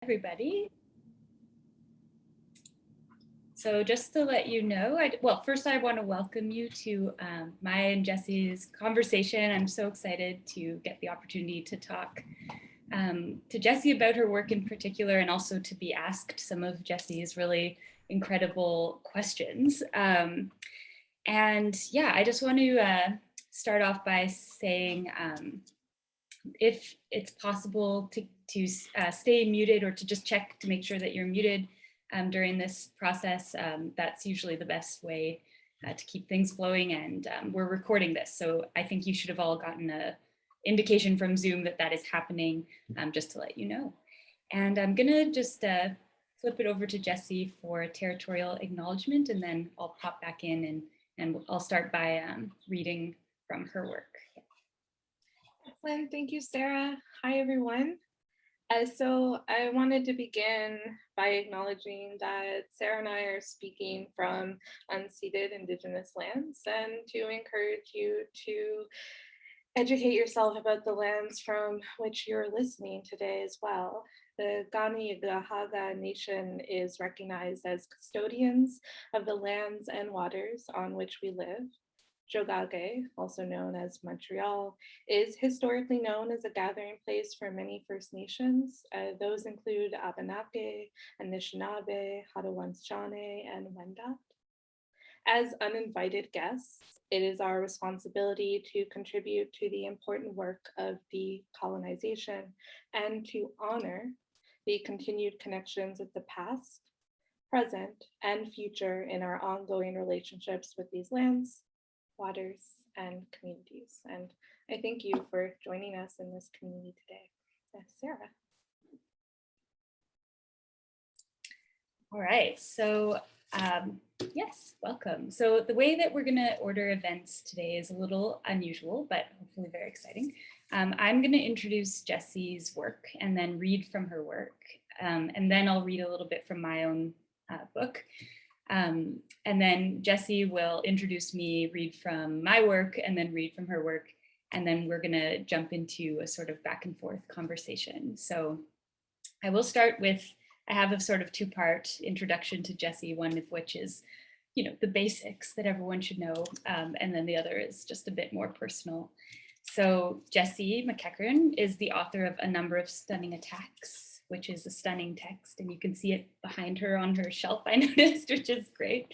Everybody. So just to let you know, first I want to welcome you to Maya and Jessi's conversation. I'm so excited to get the opportunity to talk to Jessi about her work in particular, and also to be asked some of Jessi's really incredible questions. And yeah, I just want to start off by saying if it's possible to stay muted, or to just check to make sure that you're muted during this process. That's usually the best way to keep things flowing, and we're recording this, so I think you should have all gotten an indication from Zoom that that is happening, just to let you know. And I'm gonna just flip it over to Jessi for territorial acknowledgement, and then I'll pop back in and I'll start by reading from her work. Excellent. Thank you, Sarah. Hi, everyone. So I wanted to begin by acknowledging that Sarah and I are speaking from unceded Indigenous lands, and to encourage you to educate yourself about the lands from which you're listening today as well. The Kanien'kehá:ka Nation is recognized as custodians of the lands and waters on which we live. Jogage, also known as Montreal, is historically known as a gathering place for many First Nations. Those include Abenaki, Anishinaabe, Hattawatsinane, and Wendat. As uninvited guests, it is our responsibility to contribute to the important work of decolonization and to honor the continued connections of the past, present, and future in our ongoing relationships with these lands, waters, and communities. And I thank you for joining us in this community today. Sarah. All right, so yes, welcome. So the way that we're gonna order events today is a little unusual, but hopefully very exciting. I'm gonna introduce Jessi's work and then read from her work. And then I'll read a little bit from my own book. And then Jessi will introduce me, read from my work, and then read from her work. And then we're gonna jump into a sort of back and forth conversation. So I will start with, I have a sort of two-part introduction to Jessi, one of which is, the basics that everyone should know. And then the other is just a bit more personal. So Jessi MacEachern is the author of A Number of Stunning Attacks, which is a stunning text, and you can see it behind her on her shelf, I noticed, which is great.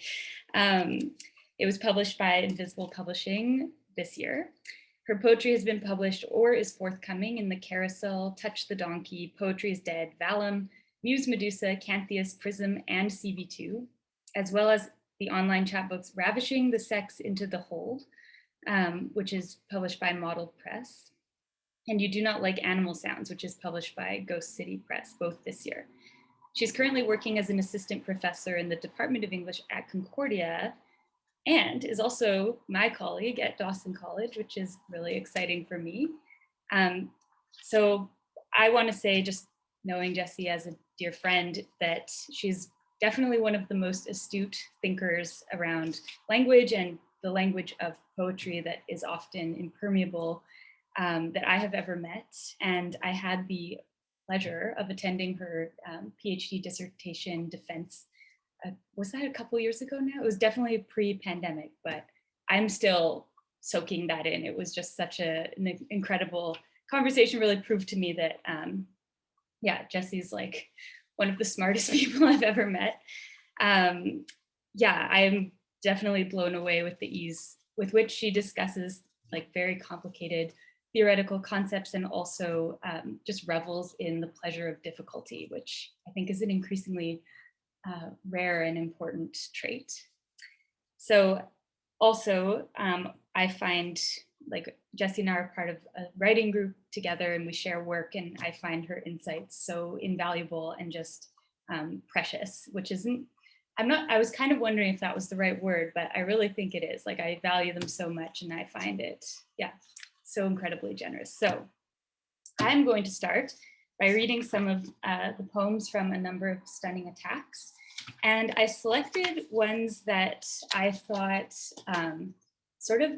It was published by Invisible Publishing this year. Her poetry has been published or is forthcoming in The Carousel, Touch the Donkey, Poetry is Dead, Vallum, Muse Medusa, Cantheus, Prism, and CB2, as well as the online chat books Ravishing the Sex into the Hold, which is published by Model Press, and You Do Not Like Animal Sounds, which is published by Ghost City Press, both this year. She's currently working as an assistant professor in the Department of English at Concordia, and is also my colleague at Dawson College, which is really exciting for me. So I want to say, just knowing Jessi as a dear friend, that she's definitely one of the most astute thinkers around language and the language of poetry that is often impermeable that I have ever met. And I had the pleasure of attending her PhD dissertation defense. Was that a couple years ago now? It was definitely pre-pandemic, but I'm still soaking that in. It was just such an incredible conversation, really proved to me that, yeah, Jessi's like one of the smartest people I've ever met. Yeah, I'm definitely blown away with the ease with which she discusses like very complicated theoretical concepts, and also just revels in the pleasure of difficulty, which I think is an increasingly rare and important trait. So also, I find like Jessi and I are part of a writing group together, and we share work, and I find her insights so invaluable and just precious, which isn't, I was kind of wondering if that was the right word, but I really think it is. Like, I value them so much, and I find it, yeah, so incredibly generous. So I'm going to start by reading some of the poems from A Number of Stunning Attacks. And I selected ones that I thought sort of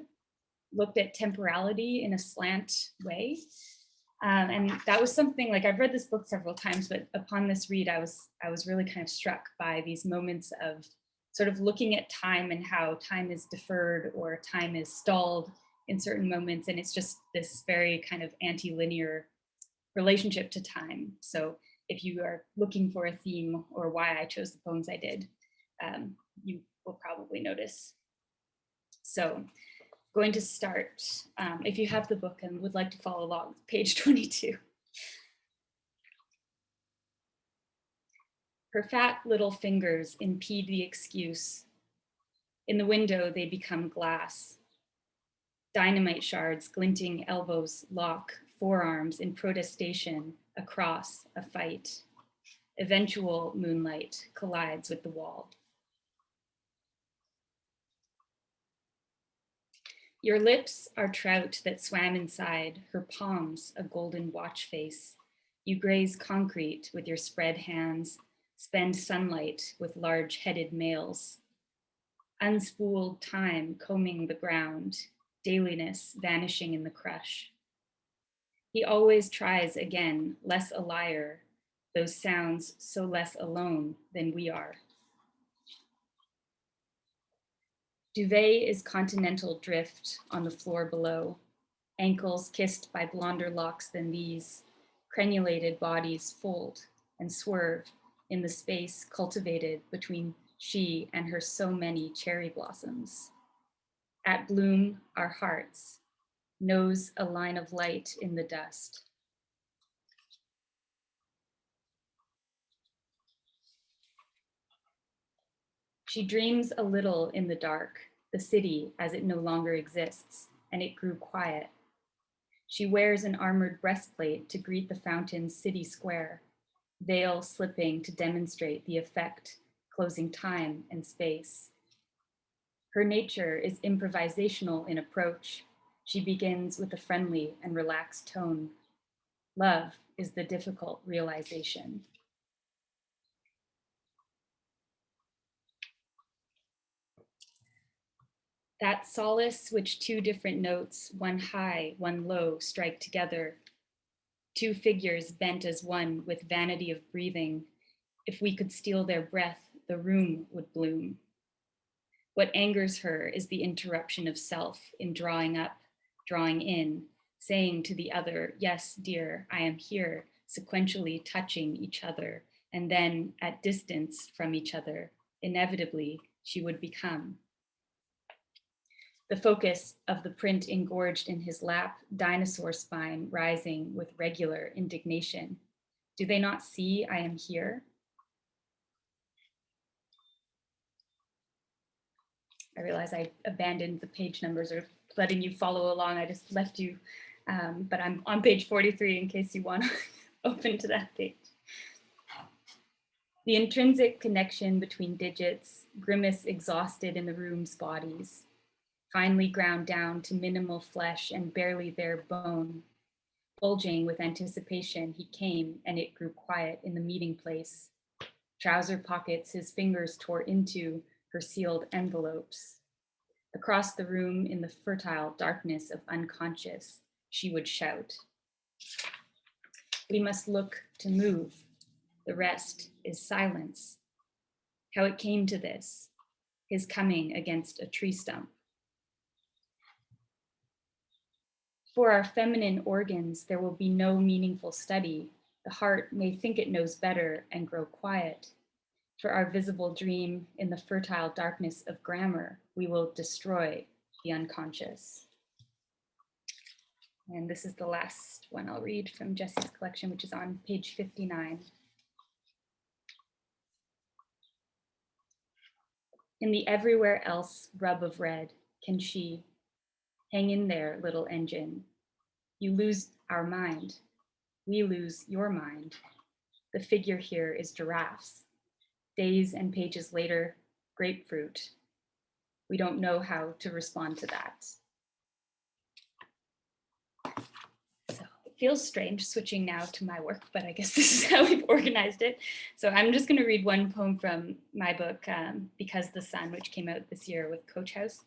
looked at temporality in a slant way. And that was something, like, I've read this book several times, but upon this read, I was really kind of struck by these moments of sort of looking at time and how time is deferred or time is stalled in certain moments. And it's just this very kind of anti-linear relationship to time. So if you are looking for a theme or why I chose the poems I did, you will probably notice. So going to start, if you have the book and would like to follow along, page 22. Her fat little fingers impede the excuse. In the window, they become glass. Dynamite shards, glinting elbows lock forearms in protestation across a fight. Eventual moonlight collides with the wall. Your lips are trout that swam inside, her palms a golden watch face. You graze concrete with your spread hands, spend sunlight with large-headed males. Unspooled time combing the ground, dailiness vanishing in the crush. He always tries again, less a liar, those sounds so less alone than we are. Duvet is continental drift on the floor below, ankles kissed by blonder locks than these, crenulated bodies fold and swerve in the space cultivated between she and her so many cherry blossoms. At bloom our hearts, knows a line of light in the dust. She dreams a little in the dark, the city as it no longer exists, and it grew quiet. She wears an armored breastplate to greet the fountain's city square, veil slipping to demonstrate the effect, closing time and space. Her nature is improvisational in approach. She begins with a friendly and relaxed tone. Love is the difficult realization. That solace which two different notes, one high, one low, strike together. Two figures bent as one with vanity of breathing. If we could steal their breath, the room would bloom. What angers her is the interruption of self in drawing up, drawing in, saying to the other, yes, dear, I am here, sequentially touching each other, and then at distance from each other, inevitably she would become. The focus of the print engorged in his lap, dinosaur spine rising with regular indignation. Do they not see I am here? I realize I abandoned the page numbers or letting you follow along. I just left you, but I'm on page 43 in case you want to open to that page. The intrinsic connection between digits, grimace exhausted in the room's bodies, finely ground down to minimal flesh and barely there bone. Bulging with anticipation, he came and it grew quiet in the meeting place. Trouser pockets his fingers tore into her sealed envelopes. Across the room in the fertile darkness of unconscious, she would shout. We must look to move. The rest is silence. How it came to this, his coming against a tree stump. For our feminine organs, there will be no meaningful study. The heart may think it knows better and grow quiet. For our visible dream in the fertile darkness of grammar, we will destroy the unconscious. And this is the last one I'll read from Jessi's collection, which is on page 59. In the everywhere else rub of red, can she hang in there, little engine? You lose our mind. We lose your mind. The figure here is giraffes. Days and pages later, grapefruit. We don't know how to respond to that. So it feels strange switching now to my work, but I guess this is how we've organized it. So I'm just going to read one poem from my book, Because the Sun, which came out this year with Coach House.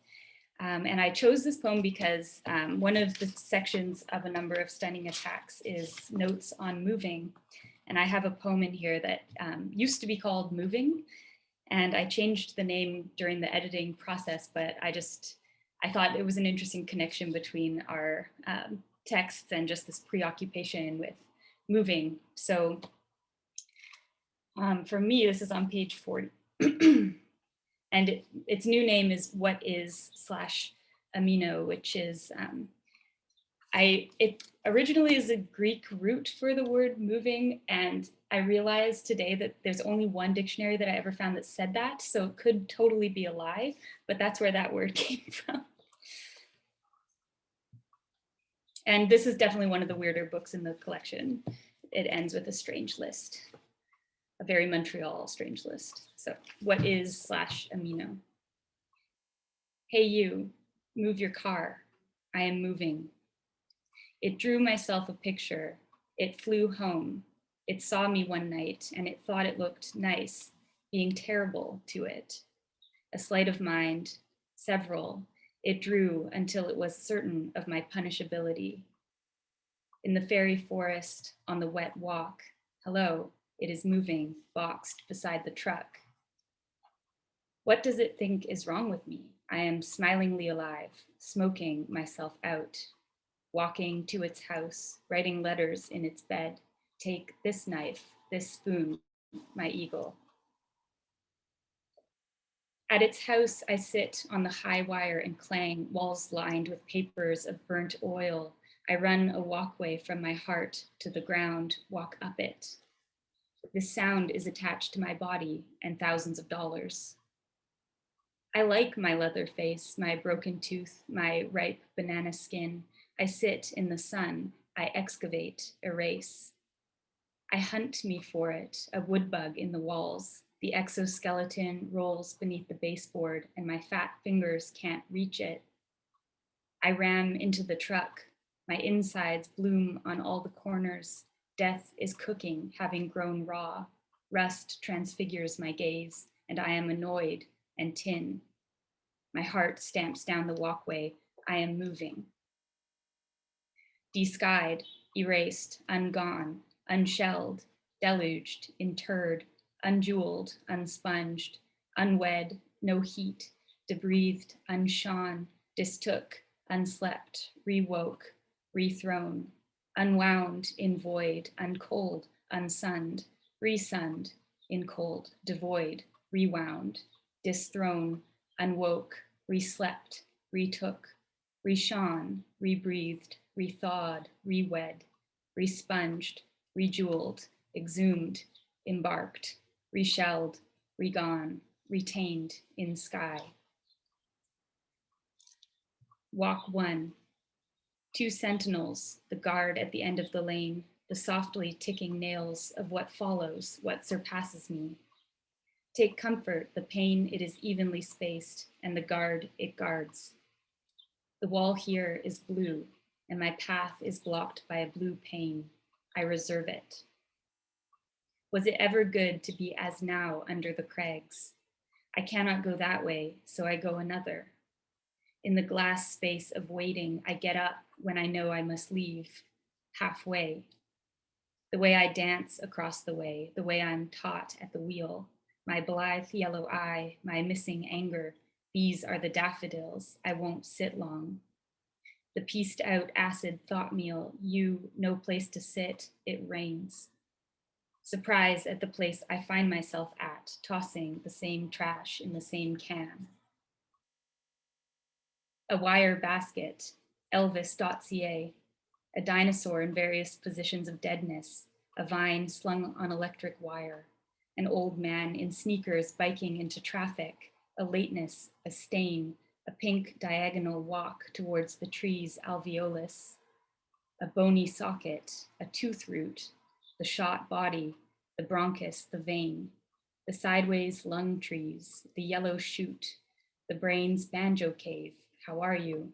And I chose this poem because one of the sections of a number of stunning attacks is notes on moving. And I have a poem in here that used to be called Moving. And I changed the name during the editing process, but I thought it was an interesting connection between our texts and just this preoccupation with moving. So for me, this is on page 40. And its new name is What Is / Amino, which is, it originally is a Greek root for the word moving. And I realized today that there's only one dictionary that I ever found that said that. So it could totally be a lie, but that's where that word came from. And this is definitely one of the weirder books in the collection. It ends with a strange list, a very Montreal strange list. So what is / amino? Hey you, move your car. I am moving. It drew myself a picture. It flew home. It saw me one night and it thought it looked nice, being terrible to it. A sleight of mind, several. It drew until it was certain of my punishability. In the fairy forest, on the wet walk, hello, it is moving, boxed beside the truck. What does it think is wrong with me? I am smilingly alive, smoking myself out, walking to its house, writing letters in its bed. Take this knife, this spoon, my eagle. At its house, I sit on the high wire and clang, walls lined with papers of burnt oil. I run a walkway from my heart to the ground, walk up it. This sound is attached to my body and thousands of dollars. I like my leather face, my broken tooth, my ripe banana skin. I sit in the sun, I excavate, erase. I hunt me for it, a wood bug in the walls. The exoskeleton rolls beneath the baseboard and my fat fingers can't reach it. I ram into the truck. My insides bloom on all the corners. Death is cooking, having grown raw. Rust transfigures my gaze, and I am annoyed and tin. My heart stamps down the walkway. I am moving. Deskied, erased, ungone, unshelled, deluged, interred, unjeweled, unsponged, unwed, no heat, debreathed, unshone, distook, unslept, rewoke, rethrown, unwound in void, uncold, unsunned, resunned, in cold, devoid, rewound, disthrown, unwoke, reslept, retook, reshone, rebreathed, rethawed, rewed, responged, rejeweled, exhumed, embarked, reshelled, regone, retained in sky. Walk 1. 2 sentinels, the guard at the end of the lane, the softly ticking nails of what follows, what surpasses me. Take comfort, the pain it is evenly spaced, and the guard it guards. The wall here is blue, and my path is blocked by a blue pane. I reserve it. Was it ever good to be as now under the crags? I cannot go that way, so I go another. In the glass space of waiting, I get up when I know I must leave, halfway. The way I dance across the way I'm taught at the wheel, my blithe yellow eye, my missing anger, these are the daffodils, I won't sit long. The pieced out acid thought meal, you, no place to sit, it rains. Surprise at the place I find myself at, tossing the same trash in the same can. A wire basket, Elvis.ca, a dinosaur in various positions of deadness, a vine slung on electric wire, an old man in sneakers biking into traffic, a lateness, a stain, a pink diagonal walk towards the tree's alveolus, a bony socket, a tooth root, the shot body, the bronchus, the vein, the sideways lung trees, the yellow shoot, the brain's banjo cave, how are you?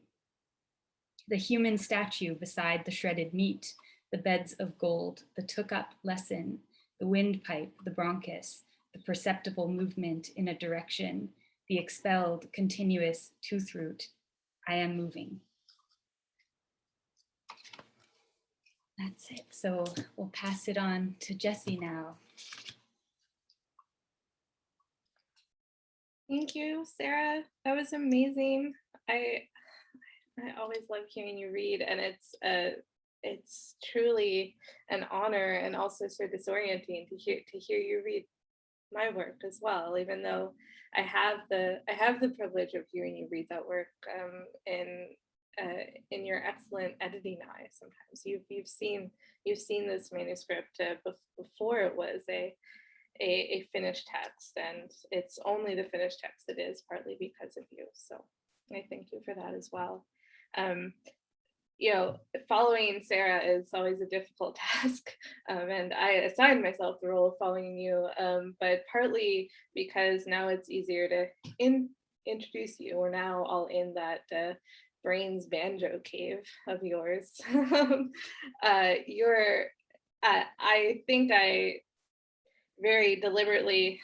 The human statue beside the shredded meat, the beds of gold, the took up lesson, the windpipe, the bronchus, the perceptible movement in a direction, the expelled continuous tooth root, I am moving. That's it. So we'll pass it on to Jessi now. Thank you, Sarah. That was amazing. I always love hearing you read, and it's truly an honor and also so disorienting to hear you read my work as well, even though I have the privilege of hearing you read that work in your excellent editing eye. Sometimes you've seen this manuscript before it was a finished text, and it's only the finished text it is, partly because of you. So I thank you for that as well. Following Sarah is always a difficult task, and I assigned myself the role of following you, but partly because now it's easier to introduce you. We're now all in that brains banjo cave of yours. I think I very deliberately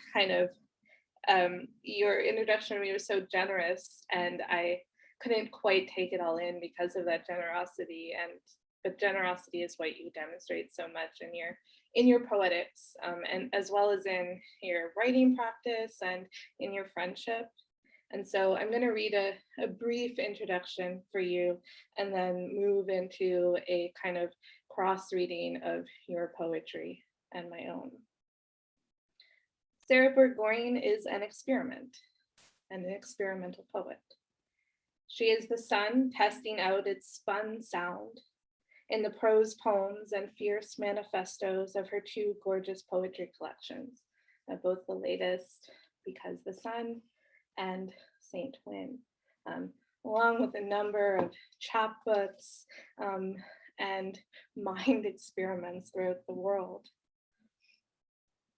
your introduction to me was so generous, and I couldn't quite take it all in because of that generosity. But generosity is what you demonstrate so much in your poetics, and as well as in your writing practice and in your friendship. And so I'm going to read a brief introduction for you, and then move into a kind of cross reading of your poetry and my own. Sarah Burgoyne is an experiment and an experimental poet. She is the sun testing out its spun sound in the prose poems and fierce manifestos of her two gorgeous poetry collections, both the latest, Because the Sun and Saint Win, along with a number of chapbooks and mind experiments throughout the world,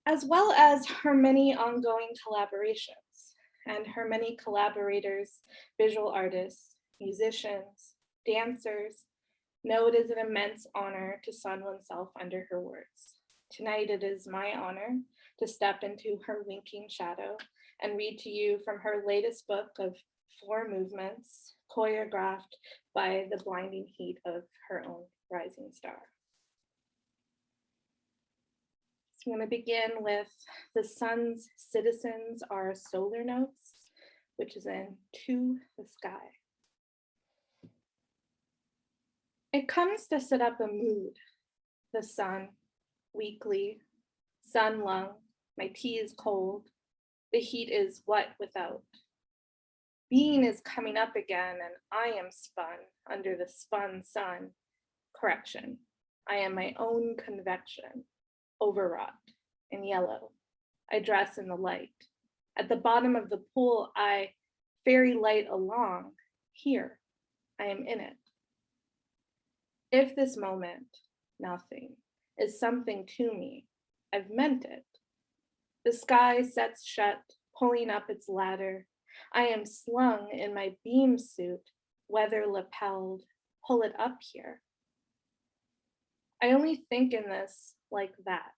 as well as her many ongoing collaborations and her many collaborators, visual artists, musicians, dancers. Know it is an immense honor to sun oneself under her words. Tonight it is my honor to step into her winking shadow and read to you from her latest book of 4 movements, choreographed by the blinding heat of her own rising star. So I'm going to begin with The Sun's Citizens Are Solar Notes, which is in To the Sky. It comes to set up a mood, the sun, weakly, sun lung, my tea is cold, the heat is wet without. Being is coming up again, and I am spun under the spun sun. Correction, I am my own convection, overwrought in yellow. I dress in the light. At the bottom of the pool, I fairy light along. Here, I am in it. If this moment, nothing, is something to me, I've meant it. The sky sets shut, pulling up its ladder. I am slung in my beam suit, weather lapelled, pull it up here. I only think in this like that.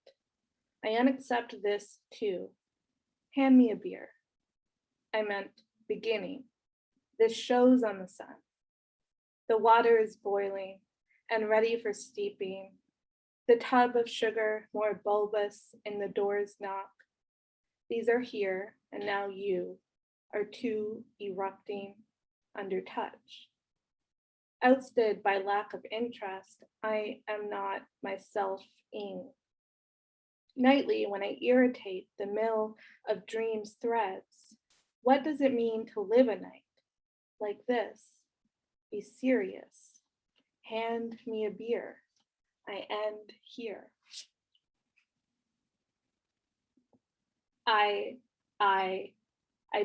I unaccept this too. Hand me a beer. I meant beginning. This shows on the sun. The water is boiling and ready for steeping. The tub of sugar more bulbous in the door's knock. These are here, and now you are two erupting under touch. Outstood by lack of interest, I am not myself in. Nightly, when I irritate the mill of dreams threads, what does it mean to live a night like this? Be serious. Hand me a beer. I end here. I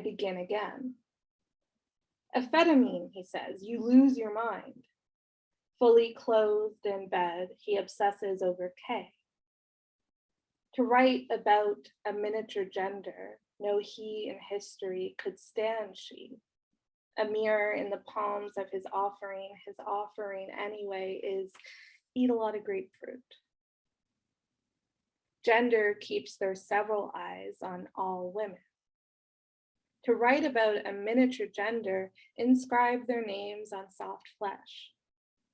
begin again. Amphetamine, he says, you lose your mind. Fully clothed in bed, he obsesses over K. To write about a miniature gender, no he in history could stand she. A mirror in the palms of his offering anyway is eat a lot of grapefruit. Gender keeps their several eyes on all women. To write about a miniature gender, inscribe their names on soft flesh.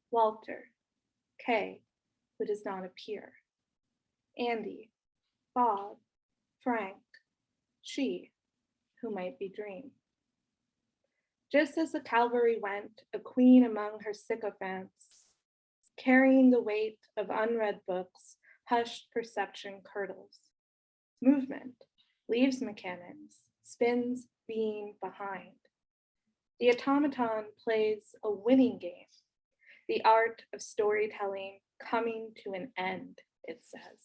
Walter, Kay, who does not appear. Andy, Bob, Frank, she, who might be Dream. Just as the cavalry went, a queen among her sycophants, carrying the weight of unread books, hushed perception curdles. Movement leaves mechanics, spins being behind. The automaton plays a winning game, the art of storytelling coming to an end, it says.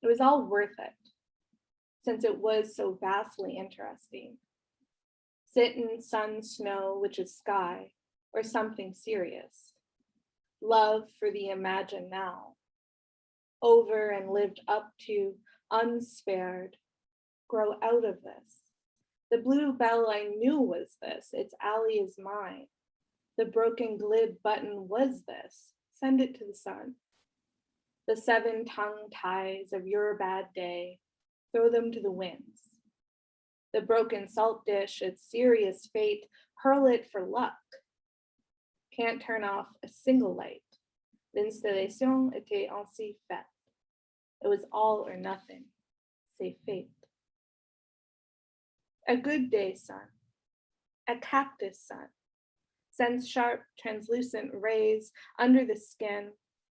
It was all worth it, since it was so vastly interesting. Sit in sun snow, which is sky, or something serious. Love for the imagined now. Over and lived up to, unspared. Grow out of this. The blue bell I knew was this, its alley is mine. The broken glib button was this, send it to the sun. The 7 tongue ties of your bad day, throw them to the winds. The broken salt dish, its serious fate, hurl it for luck. Can't turn off a single light. L'installation était ainsi faite. It was all or nothing, c'est fate. A good day sun, a cactus sun, sends sharp, translucent rays under the skin,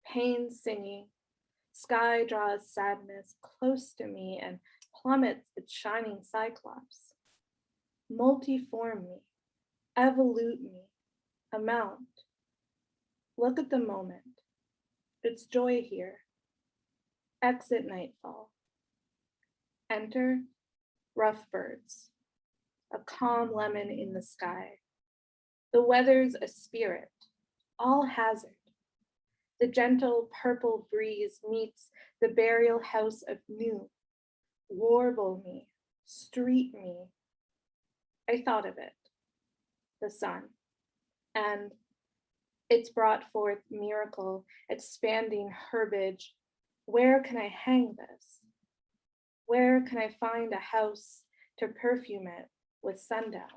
pain singing. Sky draws sadness close to me and plummets its shining cyclops. Multiform me, evolute me, amount. Look at the moment. It's joy here. Exit nightfall. Enter rough birds. A calm lemon in the sky. The weather's a spirit, all hazard. The gentle purple breeze meets the burial house of noon. Warble me, street me. I thought of it, the sun, and it's brought forth miracle, expanding herbage. Where can I hang this? Where can I find a house to perfume it with sundown?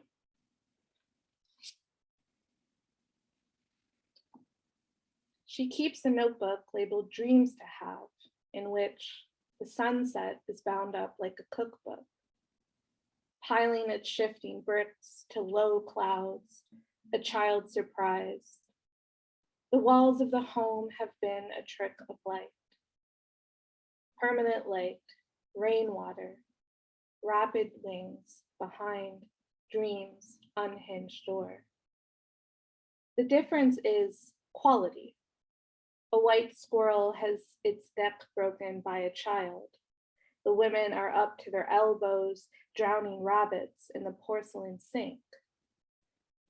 She keeps a notebook labeled Dreams to Have, in which the sunset is bound up like a cookbook, piling its shifting bricks to low clouds, a child surprised. The walls of the home have been a trick of light. Permanent light, rainwater, rapid wings behind dreams' unhinged door. The difference is quality. A white squirrel has its neck broken by a child. The women are up to their elbows, drowning rabbits in the porcelain sink.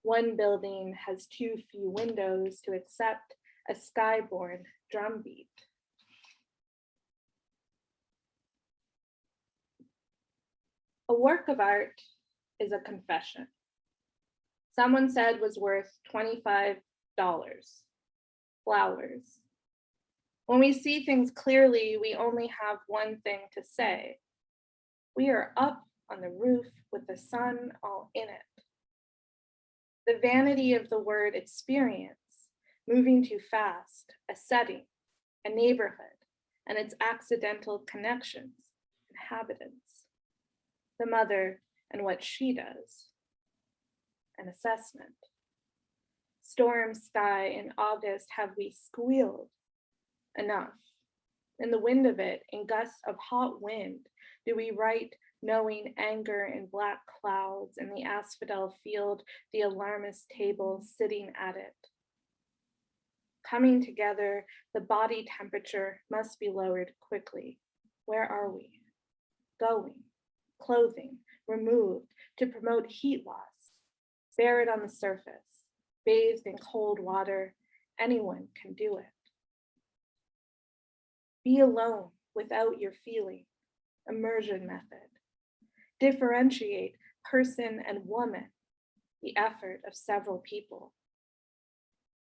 One building has too few windows to accept a skyborn drumbeat. A work of art is a confession. Someone said was worth $25. Flowers. When we see things clearly, we only have one thing to say. We are up on the roof with the sun all in it. The vanity of the word experience, moving too fast, a setting, a neighborhood, and its accidental connections, inhabitants. The mother and what she does. An assessment. Storm sky in August, have we squealed? Enough. In the wind of it, in gusts of hot wind, do we write knowing anger in black clouds in the asphodel field, the alarmist table sitting at it. Coming together, the body temperature must be lowered quickly. Where are we? Going, clothing, removed to promote heat loss. Bear it on the surface, bathed in cold water, anyone can do it. Be alone without your feeling, immersion method. Differentiate person and woman, the effort of several people.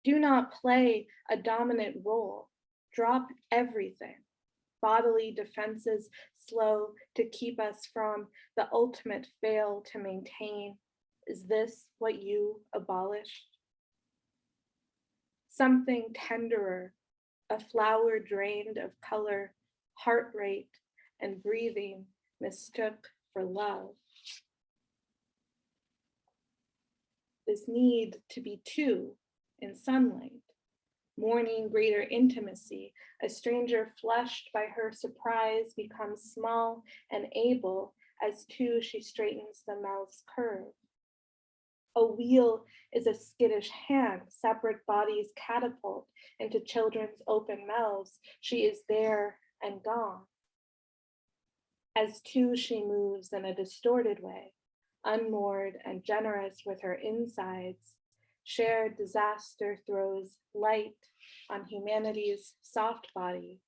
Do not play a dominant role, drop everything. bodily defenses slow to keep us from the ultimate fail to maintain. Is this what you abolished? Something tenderer, a flower drained of color, heart rate, and breathing mistook for love. This need to be two in sunlight, mourning greater intimacy, a stranger flushed by her surprise becomes small and able as two she straightens the mouth's curve. A wheel is a skittish hand, separate bodies catapult into children's open mouths. She is there and gone. As two she moves in a distorted way, unmoored and generous with her insides. Shared disaster throws light on humanity's soft body.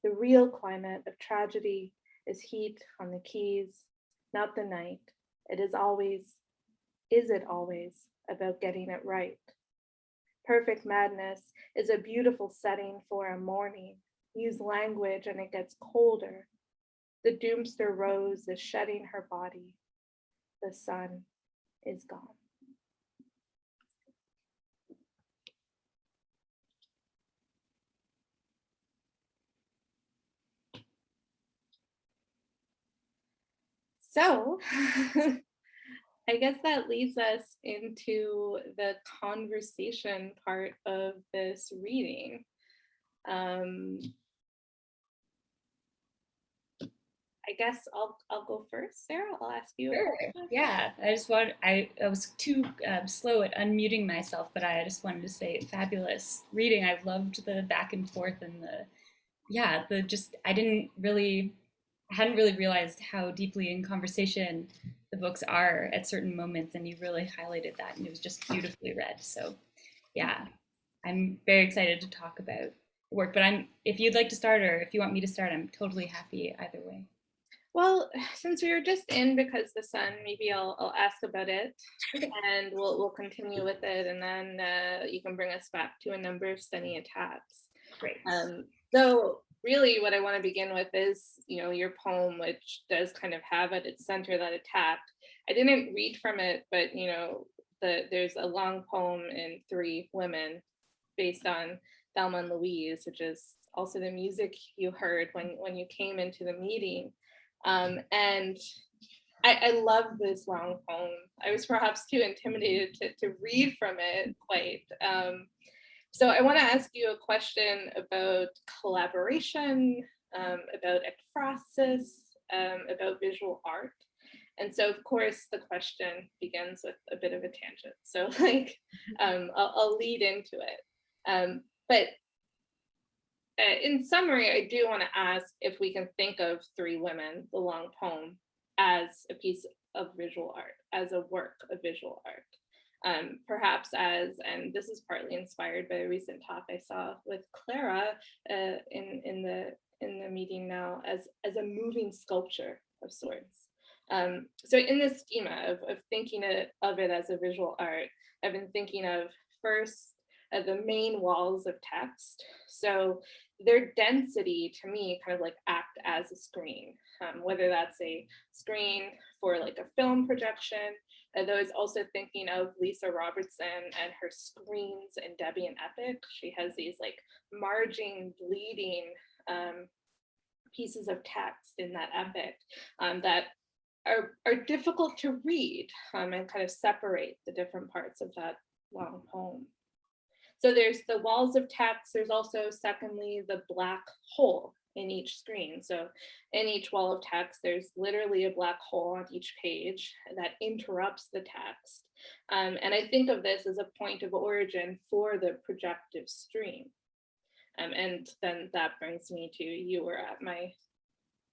The real climate of tragedy is heat on the keys, not the night. Is it always about getting it right? Perfect madness is a beautiful setting for a morning. Use language and it gets colder. The doomster rose is shedding her body. The sun is gone. So I guess that leads us into the conversation part of this reading. I guess I'll go first, Sarah. I'll ask you. Sure. Yeah, I was too slow at unmuting myself, but I just wanted to say fabulous reading. I've loved the back and forth and I hadn't really realized how deeply in conversation the books are at certain moments, and you really highlighted that, and it was just beautifully read. So yeah, I'm very excited to talk about the work, but if you'd like to start or if you want me to start, I'm totally happy either way. Well, since we were just in Because the Sun, maybe I'll ask about it, and we'll continue with it, and then you can bring us back to A Number of Sunny Attacks. Great. So really what I want to begin with is, your poem, which does kind of have at its center that attack. I didn't read from it, but there's a long poem in Three Women based on Thelma and Louise, which is also the music you heard when you came into the meeting. And I love this long poem. I was perhaps too intimidated to read from it quite. So I want to ask you a question about collaboration, about ekphrasis, about visual art. And so, of course, the question begins with a bit of a tangent. So I'll lead into it. But in summary, I do want to ask if we can think of Three Women, the long poem, as a piece of visual art, as a work of visual art. Perhaps and this is partly inspired by a recent talk I saw with Clara in the meeting now, as a moving sculpture of sorts. So in this schema of thinking of it as a visual art, I've been thinking of first the main walls of text. So their density to me kind of like act as a screen, whether that's a screen for like a film projection. Though I was also thinking of Lisa Robertson and her screens in Debbie and Epic. She has these like margin bleeding pieces of text in that epic that are difficult to read and kind of separate the different parts of that long poem. So there's the walls of text. There's also, secondly, the black hole in each screen. So in each wall of text, there's literally a black hole on each page that interrupts the text. And I think of this as a point of origin for the projective stream. And then that brings me to, you were at my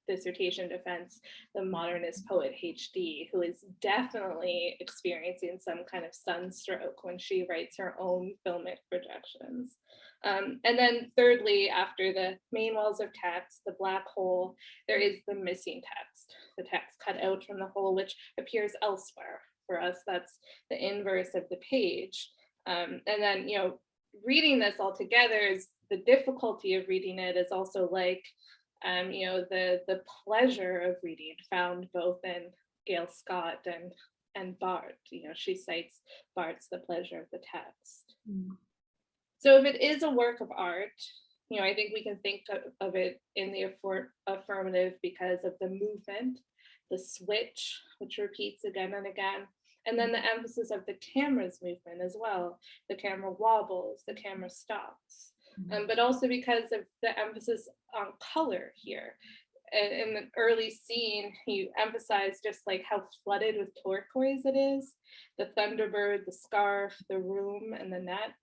dissertation defense, the modernist poet HD, who is definitely experiencing some kind of sunstroke when she writes her own filmic projections. And then thirdly, after the main walls of text, the black hole, there is the missing text, the text cut out from the whole, which appears elsewhere. For us, that's the inverse of the page. And then, reading this all together is the difficulty of reading it is also like, the pleasure of reading found both in Gail Scott and Bart. She cites Bart's The Pleasure of the Text. Mm. So if it is a work of art, I think we can think of it in the affirmative because of the movement, the switch, which repeats again and again, and then the emphasis of the camera's movement as well. The camera wobbles, the camera stops, but also because of the emphasis on color here. In the early scene, he emphasized just like how flooded with turquoise it is, the Thunderbird, the scarf, the room, and the net.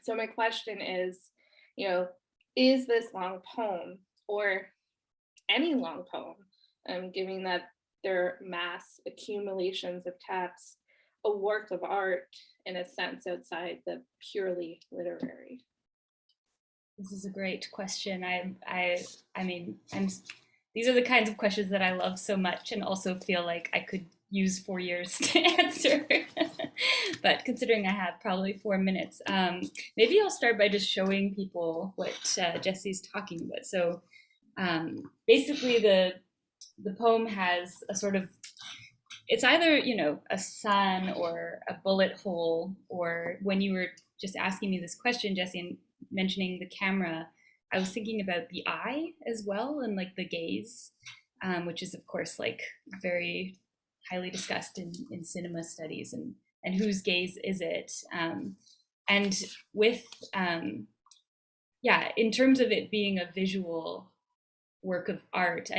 So my question is, is this long poem, or any long poem, given that they're mass accumulations of text, a work of art in a sense outside the purely literary? This is a great question. These are the kinds of questions that I love so much and also feel like I could use 4 years to answer. But considering I have probably 4 minutes, maybe I'll start by just showing people what Jessi's talking about. So basically the poem has a sort of, it's either, a sun or a bullet hole, or when you were just asking me this question, Jessi, and mentioning the camera, I was thinking about the eye as well, and like the gaze, which is of course like very highly discussed in cinema studies, and whose gaze is it? And with, in terms of it being a visual work of art,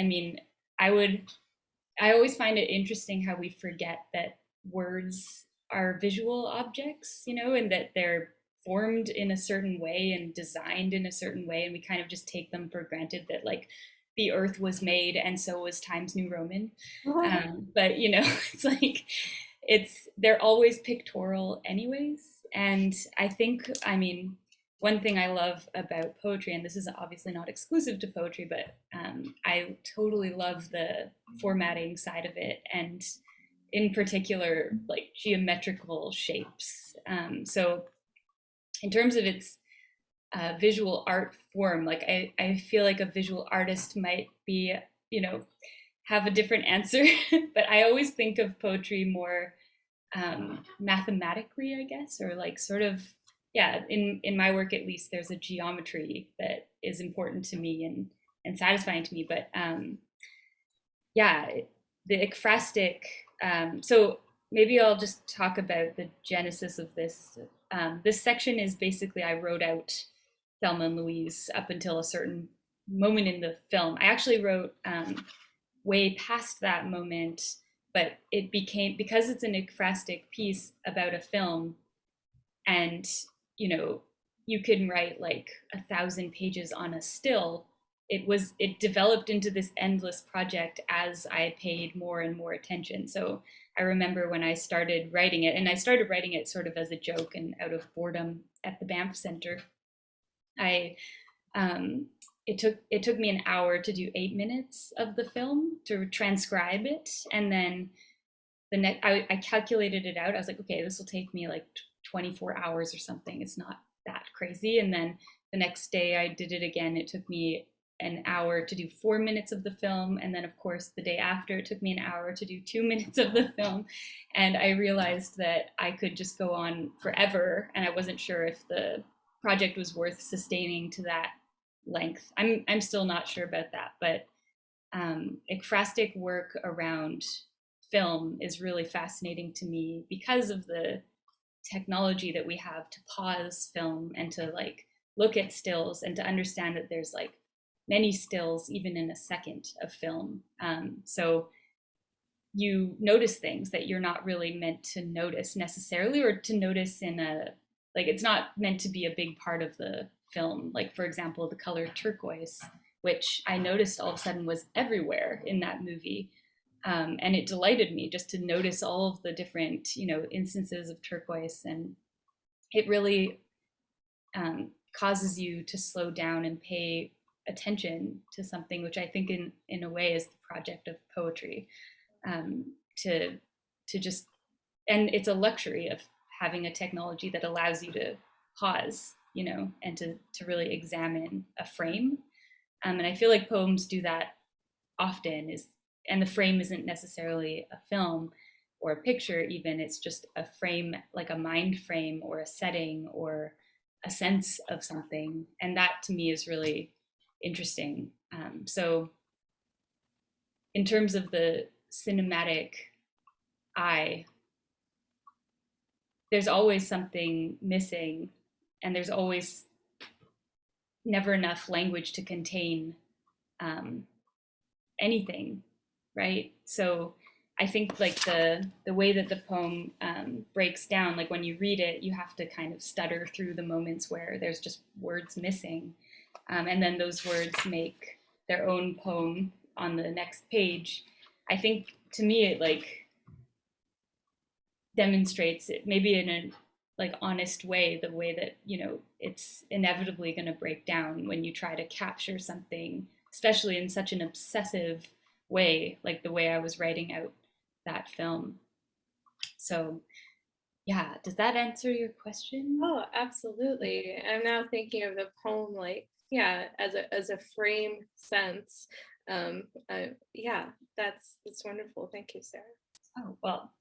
I always find it interesting how we forget that words are visual objects, and that they're formed in a certain way and designed in a certain way, and we kind of just take them for granted that like the earth was made and so was Times New Roman. But it's like they're always pictorial anyways. And I think, one thing I love about poetry, and this is obviously not exclusive to poetry, but I totally love the formatting side of it, and in particular like geometrical shapes. So in terms of its visual art form, like I feel like a visual artist might be, have a different answer, but I always think of poetry more mathematically, I guess, or like sort of, in my work at least, there's a geometry that is important to me and satisfying to me. But the ekphrastic, so maybe I'll just talk about the genesis of this. This section is basically, I wrote out Thelma and Louise up until a certain moment in the film. I actually wrote way past that moment, but it became, because it's an ekphrastic piece about a film, and you can write like 1,000 pages on a still. It developed into this endless project as I paid more and more attention. So I remember when I started writing it, and I started writing it sort of as a joke and out of boredom at the Banff Center. It took me an hour to do 8 minutes of the film, to transcribe it, and then I calculated it out. I was like, okay, this will take me like 24 hours or something. It's not that crazy. And then the next day I did it again. It took me an hour to do 4 minutes of the film. And then of course the day after, it took me an hour to do 2 minutes of the film. And I realized that I could just go on forever, and I wasn't sure if the project was worth sustaining to that length. I'm still not sure about that, but ekphrastic work around film is really fascinating to me because of the technology that we have to pause film and to like look at stills and to understand that there's like many stills even in a second of film. So you notice things that you're not really meant to notice necessarily, or to notice in a, like, it's not meant to be a big part of the film. Like, for example, the color turquoise, which I noticed all of a sudden was everywhere in that movie. And it delighted me just to notice all of the different, instances of turquoise. And it really causes you to slow down and pay attention to something, which I think in a way is the project of poetry, to just, and it's a luxury of having a technology that allows you to pause and to really examine a frame. And I feel like poems do that often, and the frame isn't necessarily a film or a picture even, it's just a frame, like a mind frame or a setting or a sense of something. And that to me is really interesting. So in terms of the cinematic eye, there's always something missing, and there's always never enough language to contain um, anything, right? So I think like the way that the poem breaks down, like when you read it, you have to kind of stutter through the moments where there's just words missing, and then those words make their own poem on the next page. I think to me it like demonstrates it maybe in a like honest way, the way that it's inevitably going to break down when you try to capture something, especially in such an obsessive way, like the way I was writing out that film. So yeah, does that answer your question? Oh, absolutely. I'm now thinking of the poem like, yeah, as a frame sense. Yeah, that's wonderful. Thank you, Sarah. Oh, well,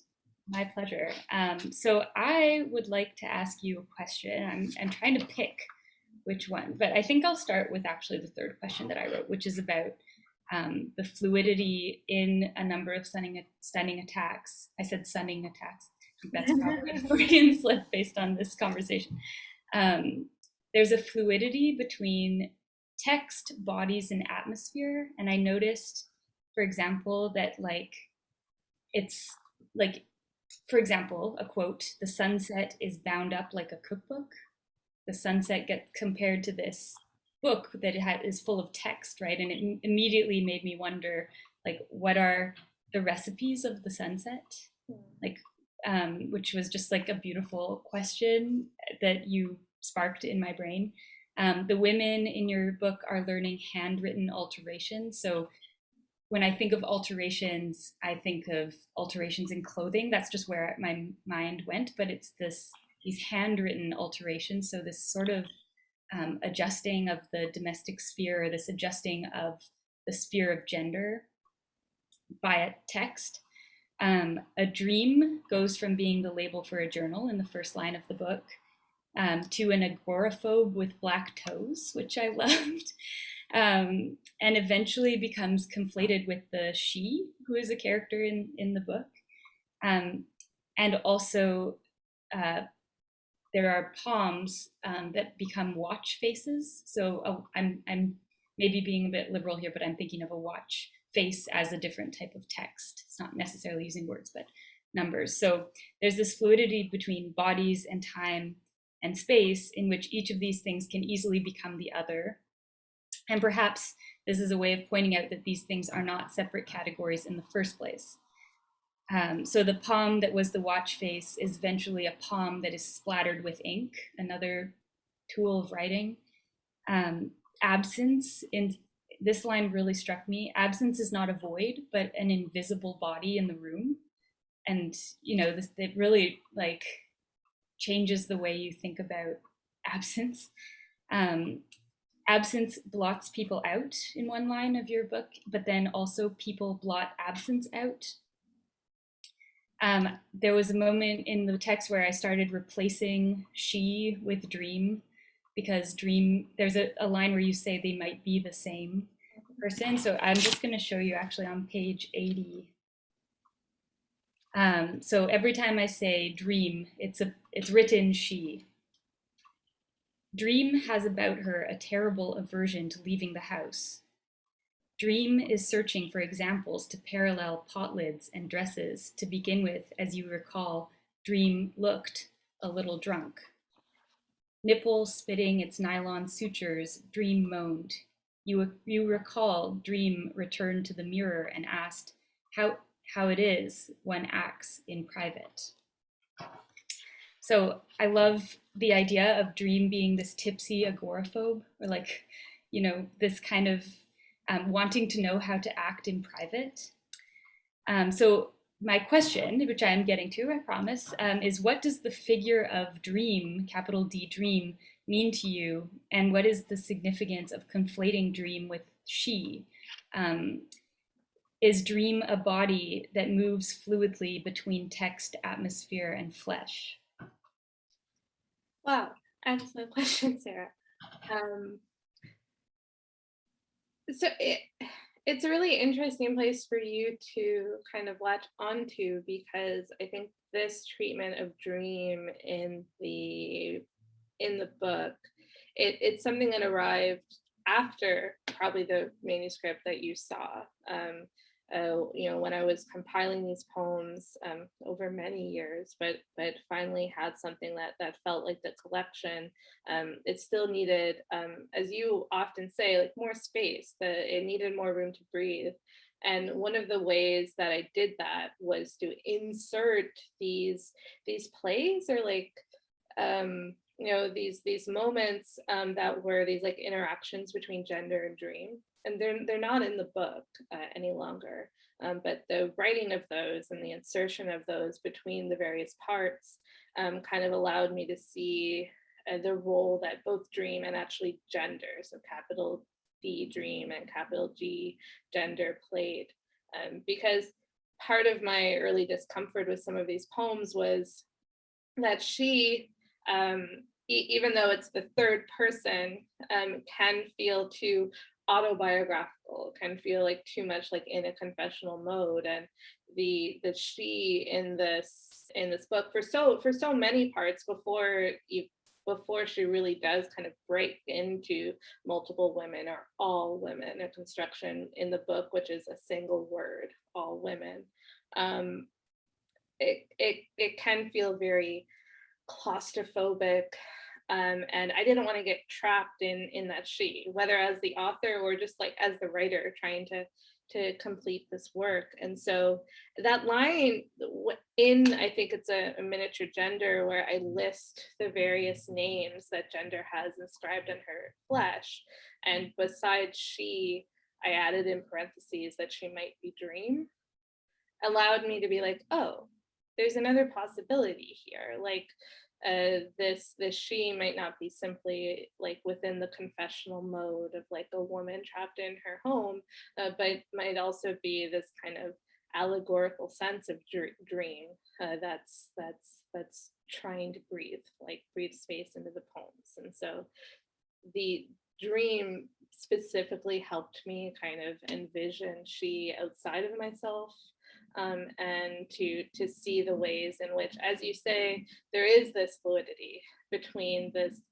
my pleasure. So I would like to ask you a question. I'm trying to pick which one, but I think I'll start with actually the third question that I wrote, which is about the fluidity in a number of stunning attacks. I said stunning attacks. I think that's probably a Freudian slip based on this conversation. There's a fluidity between text, bodies, and atmosphere. And I noticed, for example, that like it's like, for example, a quote, "The sunset is bound up like a cookbook." The sunset gets compared to this book that is full of text, right? And it immediately made me wonder, like, what are the recipes of the sunset? Like, which was just like a beautiful question that you sparked in my brain. The women in your book are learning handwritten alterations. So when I think of alterations, I think of alterations in clothing. That's just where my mind went, but it's these handwritten alterations. So this sort of adjusting of the domestic sphere, or this adjusting of the sphere of gender via text. A dream goes from being the label for a journal in the first line of the book to an agoraphobe with black toes, which I loved. And eventually becomes conflated with the she, who is a character in the book. And also, there are palms that become watch faces. So I'm maybe being a bit liberal here, but I'm thinking of a watch face as a different type of text. It's not necessarily using words, but numbers. So there's this fluidity between bodies and time and space in which each of these things can easily become the other. And perhaps this is a way of pointing out that these things are not separate categories in the first place. So the palm that was the watch face is eventually a palm that is splattered with ink, another tool of writing. Absence, in this line really struck me. Absence is not a void, but an invisible body in the room. And, it really like changes the way you think about absence. Absence blots people out in one line of your book, but then also people blot absence out. There was a moment in the text where I started replacing she with dream, because dream, there's a line where you say they might be the same person. So I'm just going to show you actually on page 80. So every time I say dream, it's written she. Dream has about her a terrible aversion to leaving the house. Dream is searching for examples to parallel pot lids and dresses. To begin with, as you recall, Dream looked a little drunk. Nipple spitting its nylon sutures, Dream moaned. You recall Dream returned to the mirror and asked how it is one acts in private. So I love the idea of Dream being this tipsy agoraphobe, or like, this kind of wanting to know how to act in private. So my question, which I'm getting to, I promise, is what does the figure of Dream, capital D Dream, mean to you? And what is the significance of conflating dream with she? Um, is dream a body that moves fluidly between text, atmosphere, and flesh? Wow, excellent question, Sarah. Um, so it's a really interesting place for you to kind of latch onto, because I think this treatment of dream in the book, it's something that arrived after probably the manuscript that you saw. When I was compiling these poems over many years, but finally had something that felt like the collection. It still needed, as you often say, like more space. It needed more room to breathe. And one of the ways that I did that was to insert these plays, or like these moments that were these like interactions between gender and dream, and they're not in the book any longer, but the writing of those and the insertion of those between the various parts kind of allowed me to see the role that both dream and actually gender, so capital D dream and capital G gender, played, because part of my early discomfort with some of these poems was that she, even though it's the third person, can feel too autobiographical, can feel like too much like in a confessional mode. And the she in this book, for so many parts, before she really does kind of break into multiple women or all women, a construction in the book which is a single word, all women. um, it can feel very claustrophobic, and I didn't want to get trapped in that she, whether as the author or just like as the writer trying to complete this work. And so that line in, I think it's a miniature gender, where I list the various names that gender has inscribed in her flesh, and besides she, I added in parentheses that she might be dream, allowed me to be like, oh, there's another possibility here. Like this she might not be simply like within the confessional mode of like a woman trapped in her home, but might also be this kind of allegorical sense of dream that's trying to breathe space into the poems. And so the dream specifically helped me kind of envision she outside of myself, and to see the ways in which, as you say, there is this fluidity between this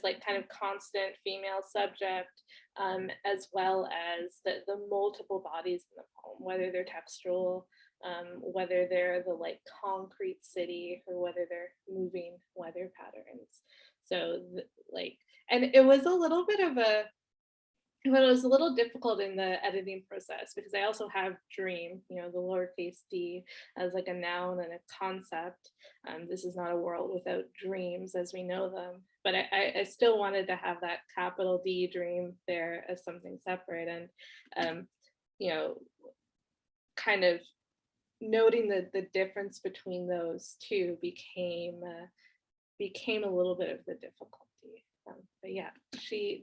like kind of constant female subject, as well as the multiple bodies in the poem, whether they're textual, whether they're the like concrete city, or whether they're moving weather patterns. So like, and it was a little bit of a, but it was a little difficult in the editing process, because I also have dream, the lowercase d, as like a noun and a concept. This is not a world without dreams as we know them, but I still wanted to have that capital D dream there as something separate. And kind of noting the difference between those two became a little bit of the difficulty. But yeah,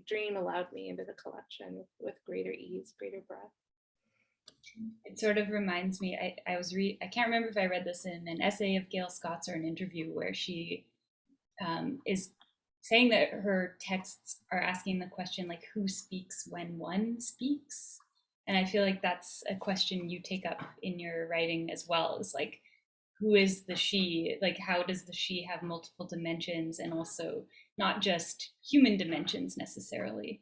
dream allowed me into the collection with greater ease, greater breadth. It sort of reminds me, I can't remember if I read this in an essay of Gail Scott's or an interview, where she is saying that her texts are asking the question, like, who speaks when one speaks? And I feel like that's a question you take up in your writing as well, is like, who is the she? Like, how does the she have multiple dimensions, and also not just human dimensions necessarily?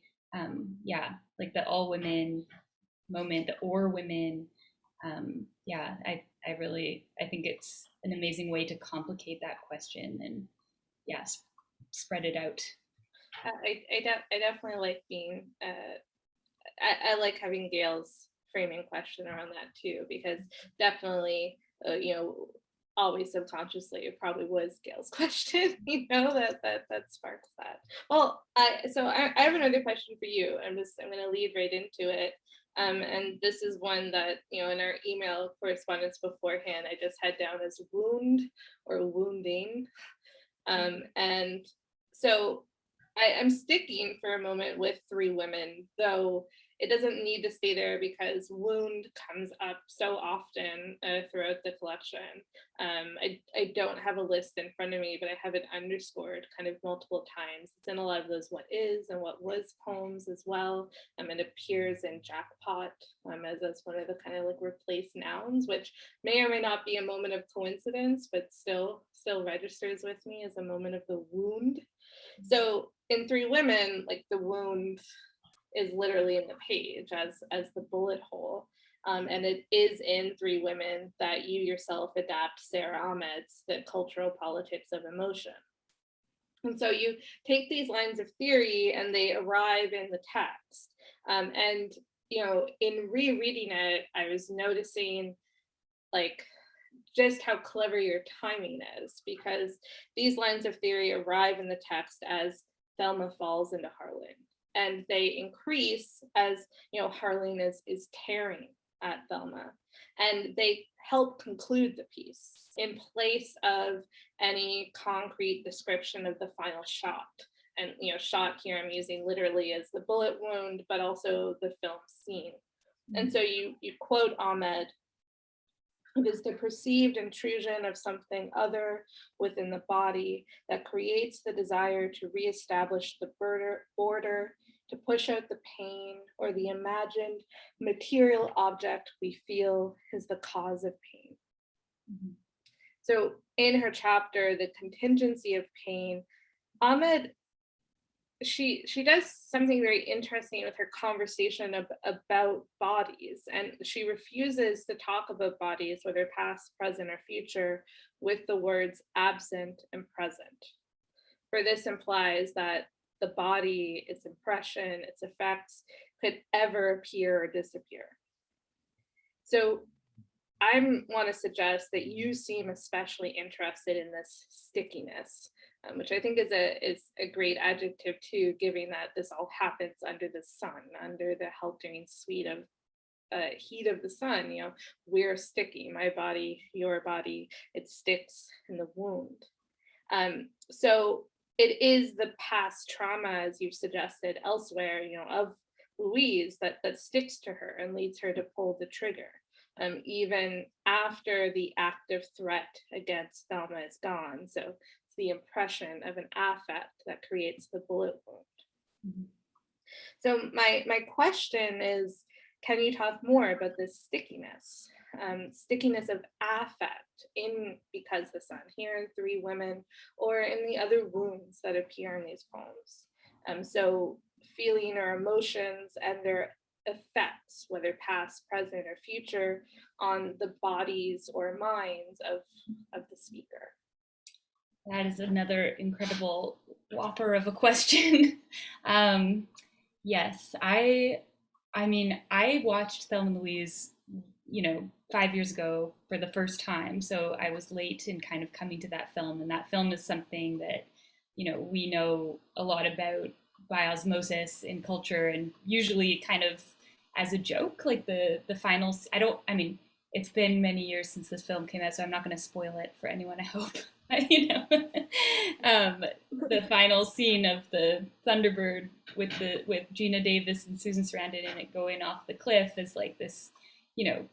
Yeah, like the all women moment, the or women. Yeah, I think it's an amazing way to complicate that question, and yeah, spread it out. I definitely like being, I like having Gail's framing question around that too, because definitely, always subconsciously it probably was Gail's question, that sparks that. Well, I have another question for you. I'm going to lead right into it. And this is one that, in our email correspondence beforehand, I just had down as wound or wounding. And so I'm sticking for a moment with Three Women, though it doesn't need to stay there because wound comes up so often throughout the collection. I don't have a list in front of me, but I have it underscored kind of multiple times. It's in a lot of those what is and what was poems as well. It appears in Jackpot as one of the kind of like replaced nouns, which may or may not be a moment of coincidence, but still registers with me as a moment of the wound. So in Three Women, like the wound is literally in the page as the bullet hole. And it is in Three Women that you yourself adapt Sarah Ahmed's The Cultural Politics of Emotion. And so you take these lines of theory and they arrive in the text. And, you know, in rereading it, I was noticing like just how clever your timing is, because these lines of theory arrive in the text as Thelma falls into Harlan, and they increase as, you know, Harlan is tearing at Thelma, and they help conclude the piece in place of any concrete description of the final shot. And, you know, shot here I'm using literally as the bullet wound, but also the film scene. And so you quote Ahmed: "It is the perceived intrusion of something other within the body that creates the desire to reestablish the border, to push out the pain, or the imagined material object we feel is the cause of pain." Mm-hmm. So in her chapter, The Contingency of Pain, Ahmed, she does something very interesting with her conversation about bodies, and she refuses to talk about bodies, whether past, present, or future, with the words absent and present. For this implies that the body, its impression, its effects, could ever appear or disappear. So I want to suggest that you seem especially interested in this stickiness, which I think is a great adjective too, given that this all happens under the sun, under the heltering heat of the sun. You know, we're sticky. My body, your body, it sticks in the wound. So it is the past trauma, as you've suggested elsewhere, you know, of Louise that sticks to her and leads her to pull the trigger. Even after the active threat against Thelma is gone. So it's the impression of an affect that creates the bullet wound. Mm-hmm. So my question is, can you talk more about this stickiness? Stickiness of affect in Because the Sun, here in Three Women, or in the other wounds that appear in these poems. So feeling or emotions and their effects, whether past, present, or future, on the bodies or minds of the speaker. That is another incredible whopper of a question. Yes, I mean, I watched Thelma and Louise, you know, 5 years ago for the first time. So I was late in kind of coming to that film. And that film is something that, you know, we know a lot about by osmosis in culture, and usually kind of as a joke, like the final, I mean, it's been many years since this film came out, so I'm not going to spoil it for anyone, I hope. You know, the final scene of the Thunderbird with Gina Davis and Susan Sarandon in it going off the cliff is like this, you know,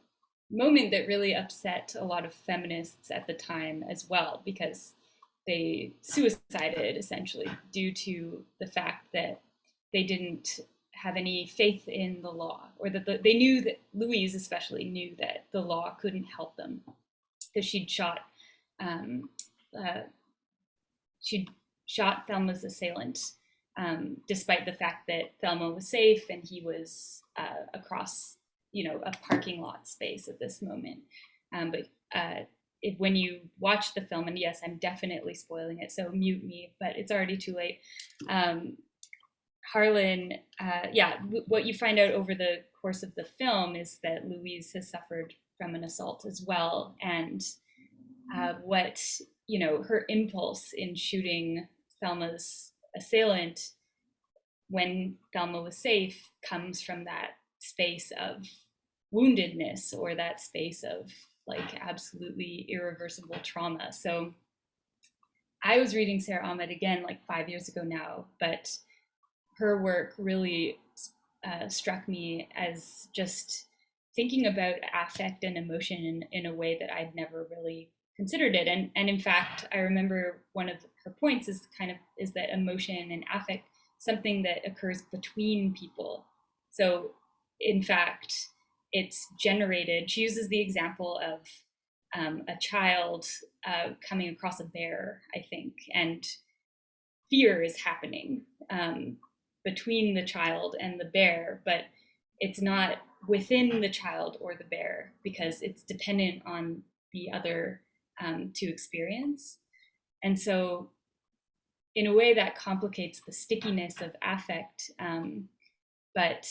moment that really upset a lot of feminists at the time as well, because they suicided essentially due to the fact that they didn't have any faith in the law, or that they knew that Louise especially knew that the law couldn't help them, because she'd shot Thelma's assailant, despite the fact that Thelma was safe and he was across, you know, a parking lot space at this moment. When you watch the film, and yes, I'm definitely spoiling it, so mute me, but it's already too late. Harlan, what you find out over the course of the film is that Louise has suffered from an assault as well, and what, you know, her impulse in shooting Thelma's assailant when Thelma was safe comes from that space of woundedness, or that space of like absolutely irreversible trauma. So I was reading Sarah Ahmed again like 5 years ago now, but her work really struck me as just thinking about affect and emotion in a way that I'd never really considered it. And in fact, I remember one of her points is that emotion and affect something that occurs between people. So in fact, it's generated. She uses the example of a child coming across a bear, I think, and fear is happening between the child and the bear, but it's not within the child or the bear because it's dependent on the other to experience. And so, in a way, that complicates the stickiness of affect. But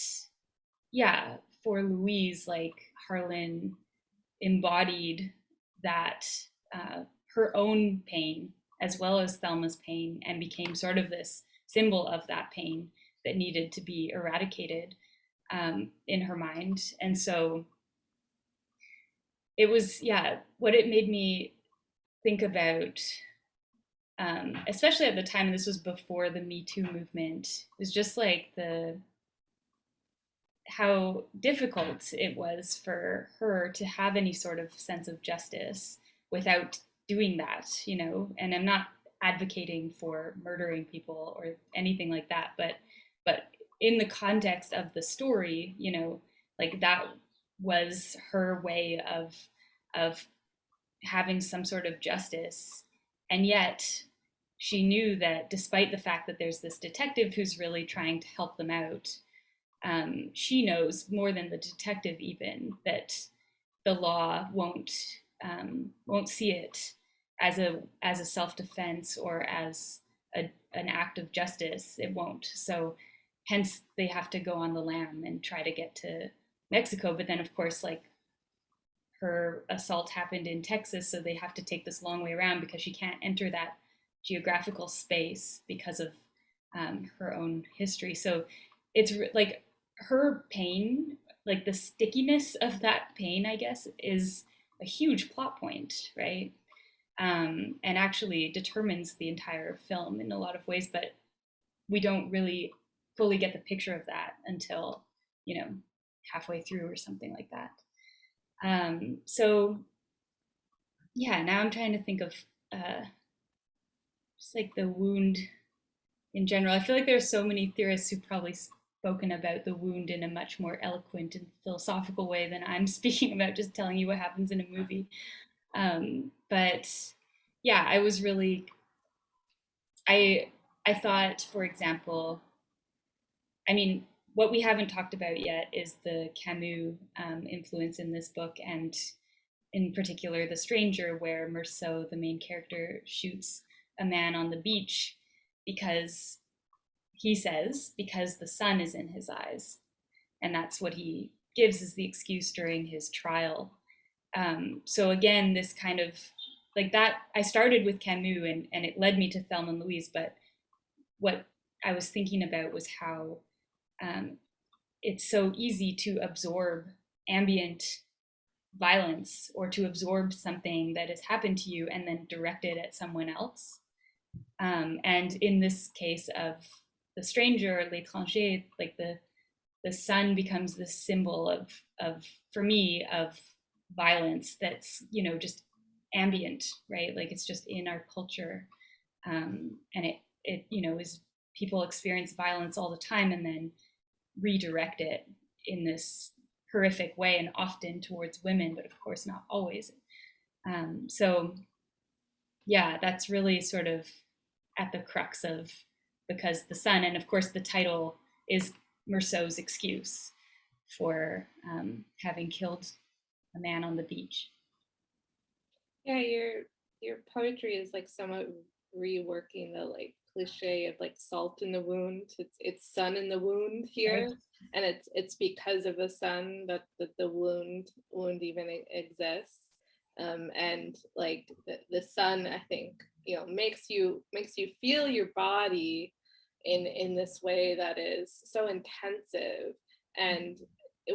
yeah, for Louise, like Harlan embodied that her own pain as well as Thelma's pain and became sort of this symbol of that pain that needed to be eradicated in her mind. And so it was, yeah, what it made me think about, especially at the time, and this was before the Me Too movement, was just like how difficult it was for her to have any sort of sense of justice without doing that, you know. And I'm not advocating for murdering people or anything like that, but in the context of the story, you know, like that was her way of having some sort of justice. And yet she knew that despite the fact that there's this detective who's really trying to help them out, she knows more than the detective even that the law won't see it as a self-defense or as an act of justice. It won't. So hence they have to go on the lam and try to get to Mexico. But then of course, like, her assault happened in Texas, so they have to take this long way around because she can't enter that geographical space because of her own history. So it's like her pain, like the stickiness of that pain, I guess, is a huge plot point, right? And actually determines the entire film in a lot of ways, but we don't really fully get the picture of that until, you know, halfway through or something like that. So yeah, now I'm trying to think of just like the wound in general. I feel like there are so many theorists who've probably spoken about the wound in a much more eloquent and philosophical way than I'm speaking about just telling you what happens in a movie. But yeah, I was really, I thought, for example, I mean, what we haven't talked about yet is the Camus influence in this book, and in particular, The Stranger, where Meursault, the main character, shoots a man on the beach because he says, because the sun is in his eyes. And that's what he gives as the excuse during his trial. So again, this kind of like that, I started with Camus and it led me to Thelma and Louise, but what I was thinking about was how it's so easy to absorb ambient violence or to absorb something that has happened to you and then direct it at someone else. And in this case of The Stranger, L'étranger, like the sun becomes this symbol of for me of violence that's, you know, just ambient, right? Like it's just in our culture, and it you know is people experience violence all the time and then redirect it in this horrific way, and often towards women, but of course not always. So yeah, that's really sort of at the crux of because the sun, and of course the title is Meursault's excuse for having killed a man on the beach. Yeah, your poetry is like somewhat reworking the like cliche of like salt in the wound. It's sun in the wound Right. here, and it's because of the sun that the wound even exists. And like the sun, I think, you know, makes you feel your body in this way that is so intensive, and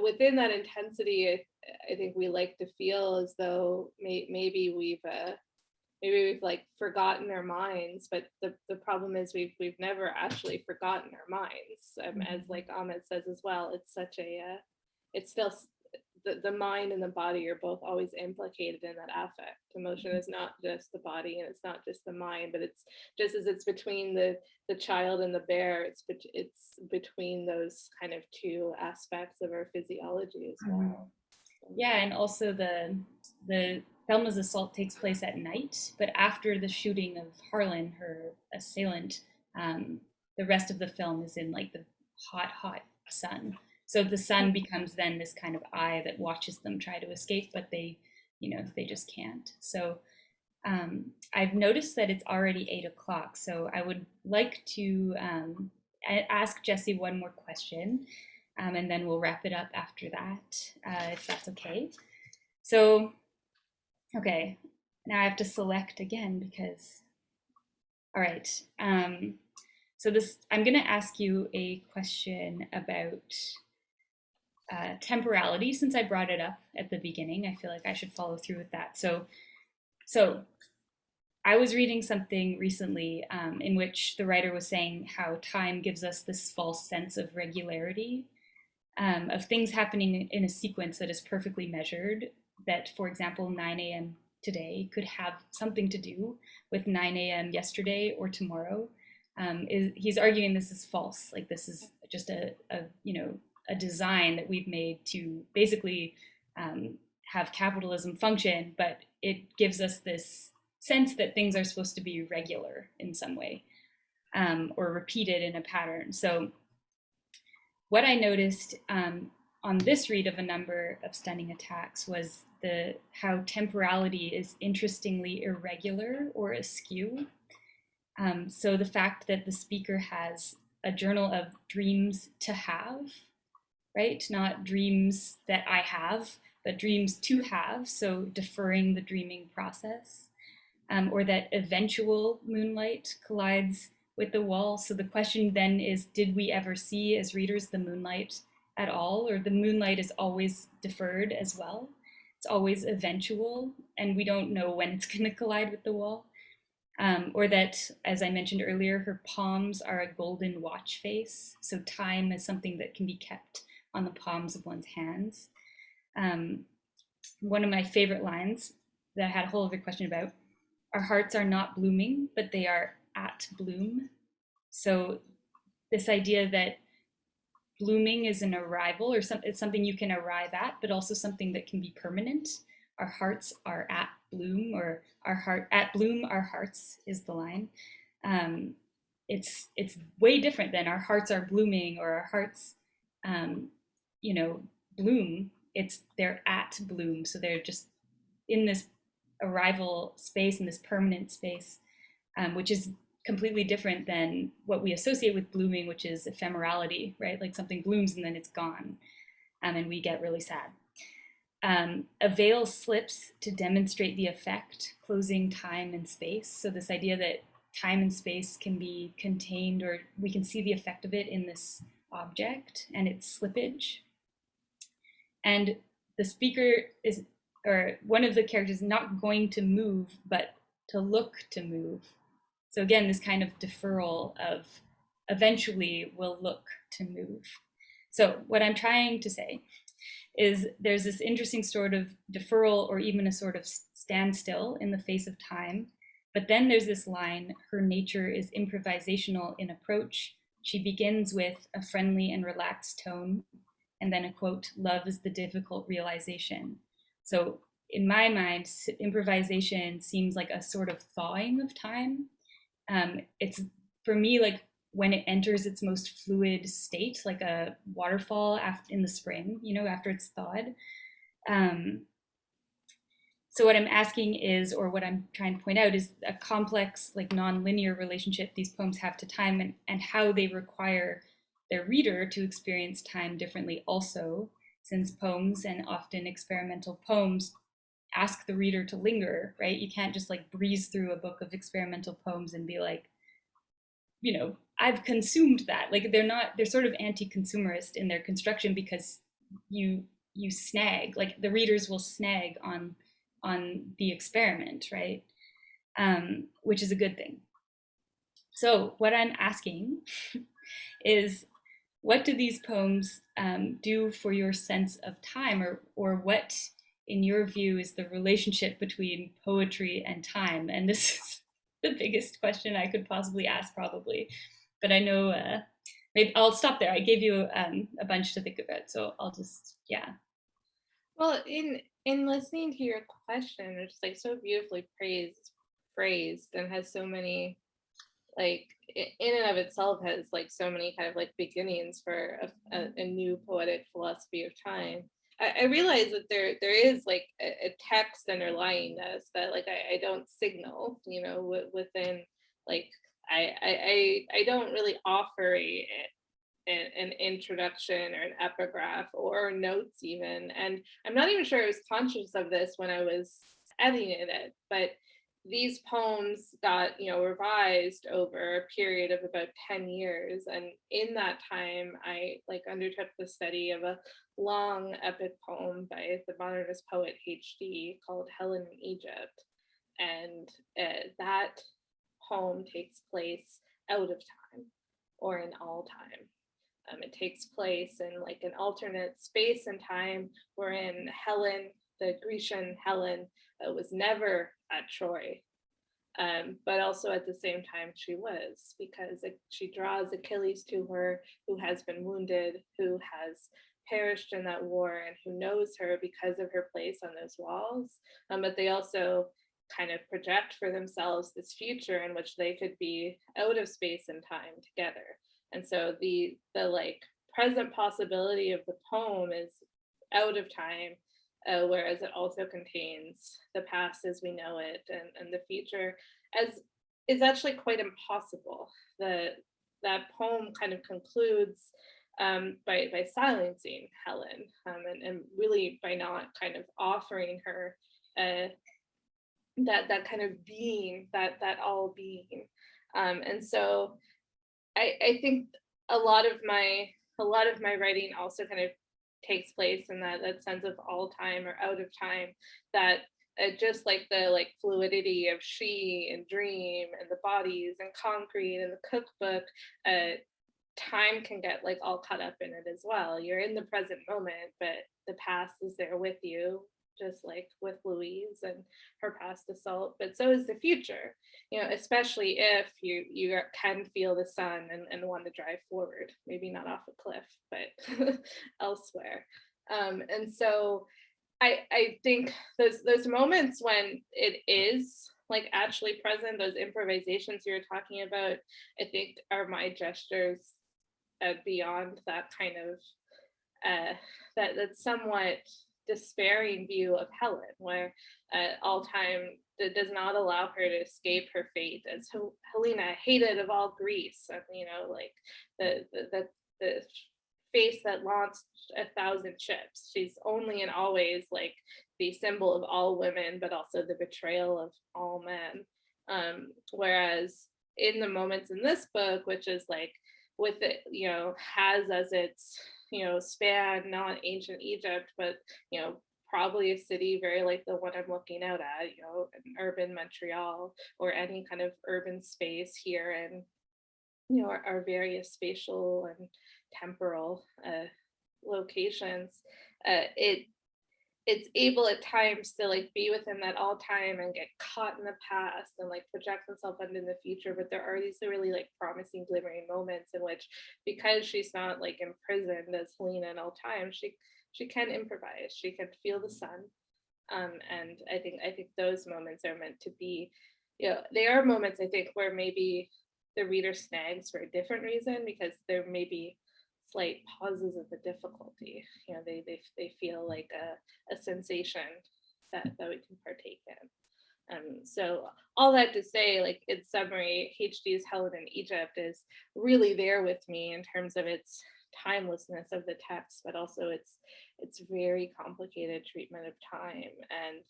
within that intensity, I think we like to feel as though maybe we've maybe we've like forgotten our minds, but the problem is we've never actually forgotten our minds. As like Ahmed says as well, it's such a it's still the mind and the body are both always implicated in that affect. Emotion is not just the body and it's not just the mind, but it's just as it's between the child and the bear, it's between those kind of two aspects of our physiology as well. Yeah, and also the Thelma's assault takes place at night, but after the shooting of Harlan, her assailant, the rest of the film is in like the hot sun. So the sun becomes then this kind of eye that watches them try to escape, but they just can't. So I've noticed that it's already 8 o'clock. So I would like to ask Jessi one more question, and then we'll wrap it up after that, if that's okay. So, okay, now I have to select again because, all right. So I'm going to ask you a question about temporality. Since I brought it up at the beginning, I feel like I should follow through with that. So I was reading something recently in which the writer was saying how time gives us this false sense of regularity, of things happening in a sequence that is perfectly measured. That, for example, 9 a.m. today could have something to do with 9 a.m. yesterday or tomorrow. He's arguing this is false. Like this is just a design that we've made to basically have capitalism function, but it gives us this sense that things are supposed to be regular in some way, or repeated in a pattern. So what I noticed on this read of A Number of Stunning Attacks was how temporality is interestingly irregular or askew. So the fact that the speaker has a journal of dreams to have, right? Not dreams that I have, but dreams to have. So deferring the dreaming process, or that eventual moonlight collides with the wall. So the question then is, did we ever see as readers the moonlight at all? Or the moonlight is always deferred as well. It's always eventual, and we don't know when it's going to collide with the wall. Or that, as I mentioned earlier, her palms are a golden watch face. So time is something that can be kept on the palms of one's hands. One of my favorite lines that I had a whole other question about: our hearts are not blooming, but they are at bloom. So this idea that blooming is an arrival, or it's something you can arrive at, but also something that can be permanent. Our hearts are at bloom, or our heart at bloom, our hearts is the line. It's way different than our hearts are blooming or our hearts, bloom. They're at bloom, so they're just in this arrival space, in this permanent space, which is completely different than what we associate with blooming, which is ephemerality, right? Like something blooms and then it's gone, and we get really sad. A veil slips to demonstrate the effect, closing time and space. So this idea that time and space can be contained, or we can see the effect of it in this object and its slippage. And the speaker is, or one of the characters, is not going to move, but to look to move. So again, this kind of deferral of eventually will look to move. So what I'm trying to say is there's this interesting sort of deferral, or even a sort of standstill in the face of time. But then there's this line: her nature is improvisational in approach. She begins with a friendly and relaxed tone, and then a quote: love is the difficult realization. So in my mind, improvisation seems like a sort of thawing of time. It's, for me, like when it enters its most fluid state, like a waterfall in the spring, after it's thawed. So what I'm asking is, or what I'm trying to point out, is a complex, like non-linear relationship these poems have to time, and how they require their reader to experience time differently also, since poems, and often experimental poems, ask the reader to linger, right? You can't just like breeze through a book of experimental poems and be like, I've consumed that. Like they're sort of anti-consumerist in their construction, because you snag, like the readers will snag on the experiment, right? which is a good thing. So what I'm asking is, what do these poems do for your sense of time, or what, in your view, is the relationship between poetry and time? And this is the biggest question I could possibly ask, probably. But I know maybe I'll stop there. I gave you a bunch to think about, so I'll just, yeah. Well, in listening to your question, which is like so beautifully phrased and has so many like in and of itself has like so many kind of like beginnings for a new poetic philosophy of time. I realize that there is like a text underlying this that like I don't signal, you know, within like I don't really offer an introduction or an epigraph or notes even, and I'm not even sure I was conscious of this when I was editing it, but these poems got, you know, revised over a period of about 10 years, and in that time I like undertook the study of a long epic poem by the modernist poet HD called Helen in Egypt, and that poem takes place out of time or in all time. It takes place in like an alternate space and time wherein Helen, the Grecian Helen, was never at Troy, but also at the same time she was, because she draws Achilles to her, who has been wounded, who has perished in that war, and who knows her because of her place on those walls. But they also kind of project for themselves this future in which they could be out of space and time together. And so the like present possibility of the poem is out of time, whereas it also contains the past as we know it, and the future as is actually quite impossible. That poem kind of concludes by silencing Helen, and really by not kind of offering her that kind of being, that all being. And so I think a lot of my writing also kind of takes place in that sense of all time or out of time, that just like the like fluidity of she and dream and the bodies and concrete and the cookbook, time can get like all caught up in it as well. You're in the present moment, but the past is there with you, just like with Louise and her past assault, but so is the future, you know, especially if you can feel the sun and want to drive forward, maybe not off a cliff, but elsewhere. And so I think those moments when it is like actually present, those improvisations you were talking about, I think are my gestures beyond that kind of that somewhat despairing view of Helen, where all time does not allow her to escape her fate as Helena, hated of all Greece, and you know, like the face that launched 1,000 ships. She's only and always like the symbol of all women, but also the betrayal of all men. Whereas in the moments in this book, which is like with it, you know, has as its, you know, span not ancient Egypt, but you know, probably a city very like the one I'm looking out at, you know, an urban Montreal or any kind of urban space here in, you know, our various spatial and temporal locations. It's able at times to like be within that all time and get caught in the past and like project itself into the future, but there are these really like promising glimmering moments in which, because she's not like imprisoned as Helena in all time, she can improvise, she can feel the sun. And I think those moments are meant to be, you know, they are moments I think where maybe the reader snags for a different reason, because there may be slight pauses of the difficulty. You know, they feel like a sensation that we can partake in. So all that to say, like in summary, HD's Helen in Egypt is really there with me in terms of its timelessness of the text, but also its very complicated treatment of time, and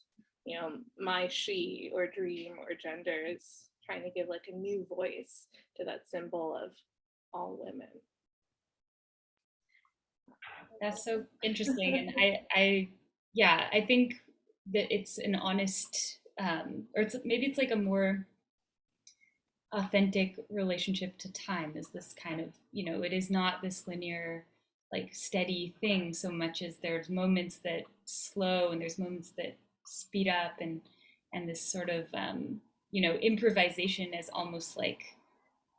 you know, my she or dream or gender is trying to give like a new voice to that symbol of all women. That's so interesting. And I yeah, I think that it's an honest or maybe it's like a more authentic relationship to time, is this kind of, it is not this linear, like steady thing so much as there's moments that slow and there's moments that speed up, and this sort of improvisation is almost like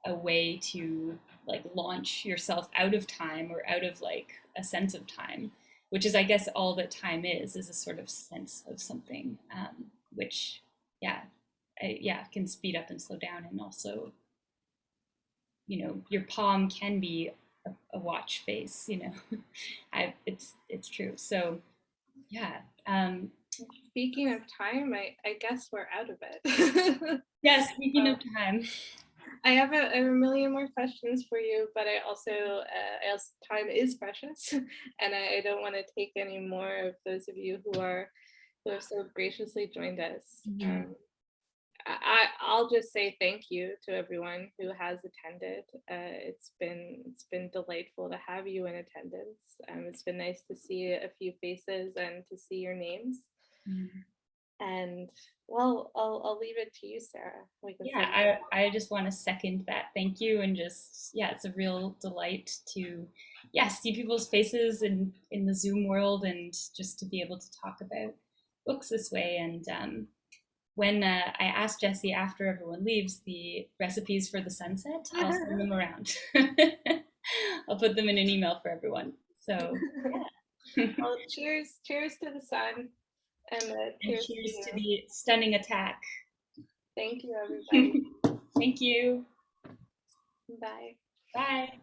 a way to like launch yourself out of time, or out of like a sense of time, which is, I guess, all that time is a sort of sense of something, which yeah yeah, can speed up and slow down. And also, your palm can be a watch face, it's true. So yeah. Speaking of time, I guess we're out of it. Yeah, speaking of time. I have a million more questions for you, but I also, as time is precious, and I don't want to take any more of those of you who have so graciously joined us. Mhm. I'll just say thank you to everyone who has attended. It's been delightful to have you in attendance. It's been nice to see a few faces and to see your names. Mhm. And well, I'll leave it to you, Sarah. We can say Yeah, I just want to second that. Thank you. And just, yeah, it's a real delight to, yeah, see people's faces in the Zoom world, and just to be able to talk about books this way. And when I asked Jessi after everyone leaves the recipes for the sunset, I'll send them around. I'll put them in an email for everyone. So yeah. well, cheers to the sun, and And cheers to cheers to you. the stunning attack. Thank you, everybody. Thank you. Bye. Bye.